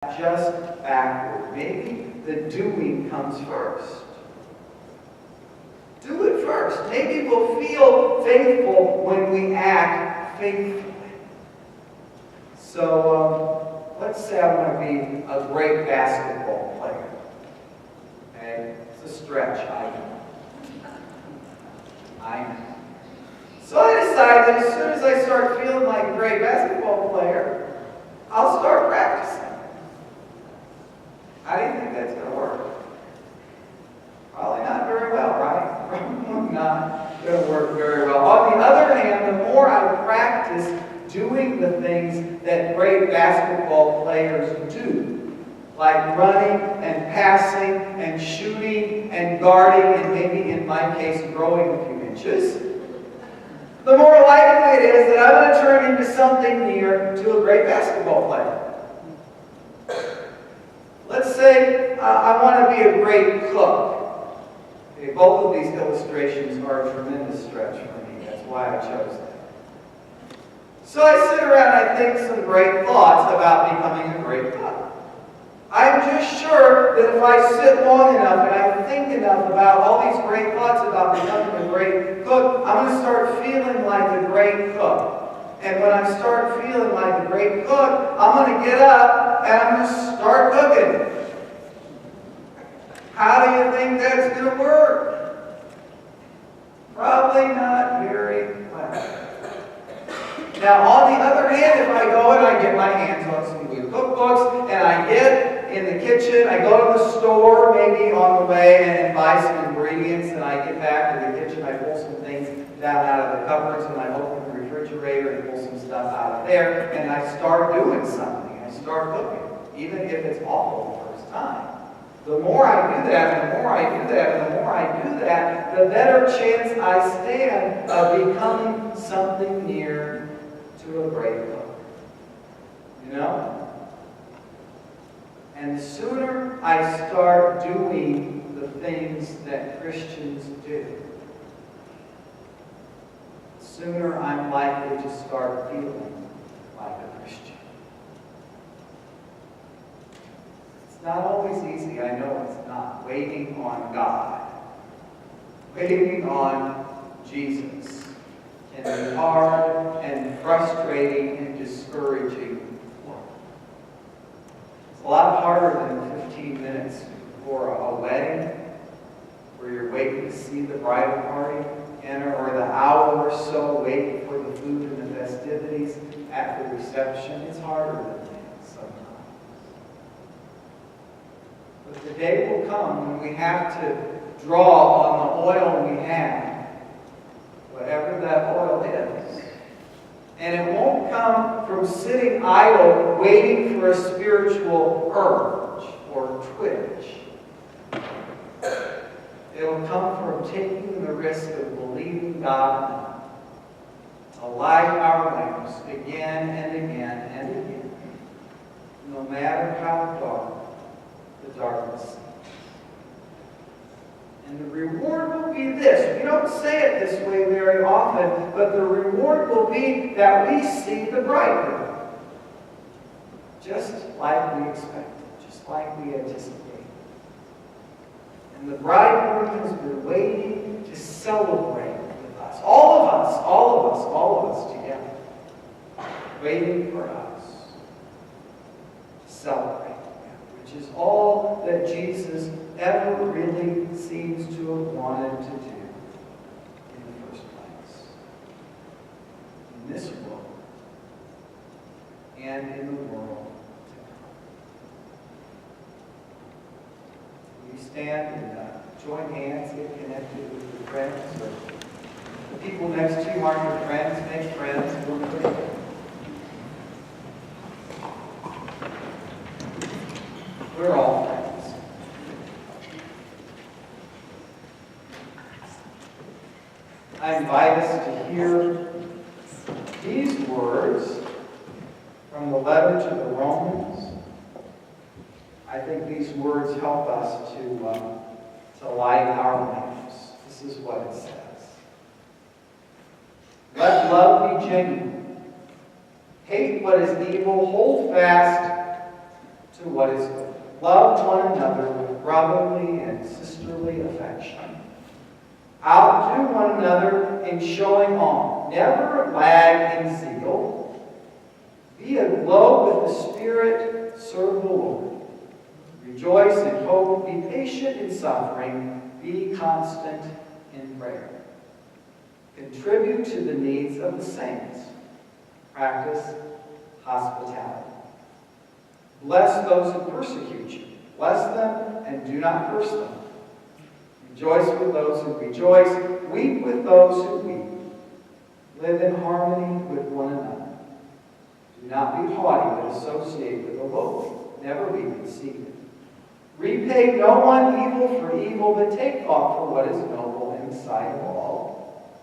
just backward. Maybe the doing comes first. Do it first. Maybe we'll feel faithful when we act faithfully. So let's say I want to be a great basketball player. Okay? It's a stretch, I know. So I decide that as soon as I start feeling like a great basketball player, I'll start practicing. How do you think that's going to work? Probably not very well, right? Probably not going to work very well. On the other hand, the more I practice doing the things that great basketball players do, like running and passing and shooting and guarding and maybe, in my case, growing a few inches, the more likely it is that I'm going to turn into something near to a great basketball player. Let's say I want to be a great cook. Okay, both of these illustrations are a tremendous stretch for me. That's why I chose them. So I sit around and I think some great thoughts about becoming a great cook. I'm just sure that if I sit long enough and I think enough about all these great thoughts about becoming a great cook, I'm going to start feeling like a great cook. And when I start feeling like a great cook, I'm going to get up and I'm going to start cooking. How do you think that's going to work? Probably not very well. Now, on the other hand, if I go and I get my hands on some good cookbooks and I get in the kitchen, I go to the store maybe on the way and buy some ingredients, and I get back to the kitchen, I pull some things down out of the cupboards and I open the refrigerator and pull some stuff out of there, and I start doing something. I start cooking, even if it's awful the first time. The more I do that, and the more I do that, and the more I do that, the better chance I stand of becoming something near to a great cook. You know? And the sooner I start doing the things that Christians do, the sooner I'm likely to start feeling like a Christian. It's not always easy, I know it's not. Waiting on God, waiting on Jesus, can be hard and frustrating and discouraging work. It's a lot harder than 15 minutes before a wedding, where you're waiting to see the bridal party enter, or the hour or so waiting for the food and the festivities at the reception. It's harder than that sometimes. But the day will come when we have to draw on the oil we have, whatever that oil is. And it won't come from sitting idle, waiting for a spiritual urge or twitch. It'll come from taking the risk of believing God to light our lamps again and again and again, no matter how dark the darkness seems. And the reward will be this. We don't say it this way very often, but the reward will be that we see the bridegroom. Just like we expected, just like we anticipated. And the bridegroom has been waiting to celebrate with us. All of us together. Waiting for us to celebrate, which is all that Jesus ever really seems to have wanted to do in the first place. In this world and in the world to come. We stand and join hands, get connected with your friends, or the people next to you aren't your friends, make friends, work with them. We're all friends. I invite us to hear these words from the letter to the Romans. I think these words help us to light our lamps. This is what it says. Let love be genuine. Hate what is evil. Hold fast to what is good. Love one another with brotherly and sisterly affection. Outdo one another in showing off. Never lag in zeal. Be aglow with the Spirit. Serve the Lord. Rejoice in hope. Be patient in suffering. Be constant in prayer. Contribute to the needs of the saints. Practice hospitality. Bless those who persecute you. Bless them and do not curse them. Rejoice with those who rejoice. Weep with those who weep. Live in harmony with one another. Do not be haughty, but associate with the lowly. Never be conceited. Repay no one evil for evil, but take thought for what is noble in the sight of all.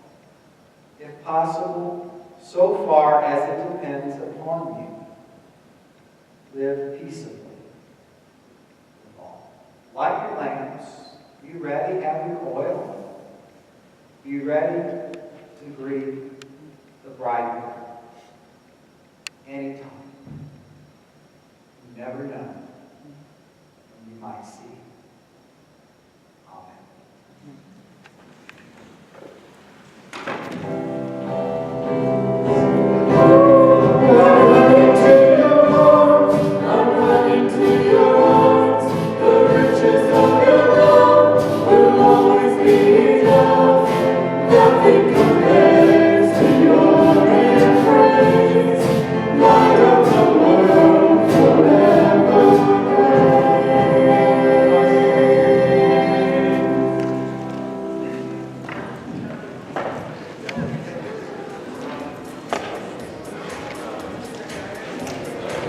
If possible, so far as it depends upon you, live peaceably with all. Light your lamps. Be ready, have your oil. Be ready to greet the bridegroom anytime. You never know when you might see.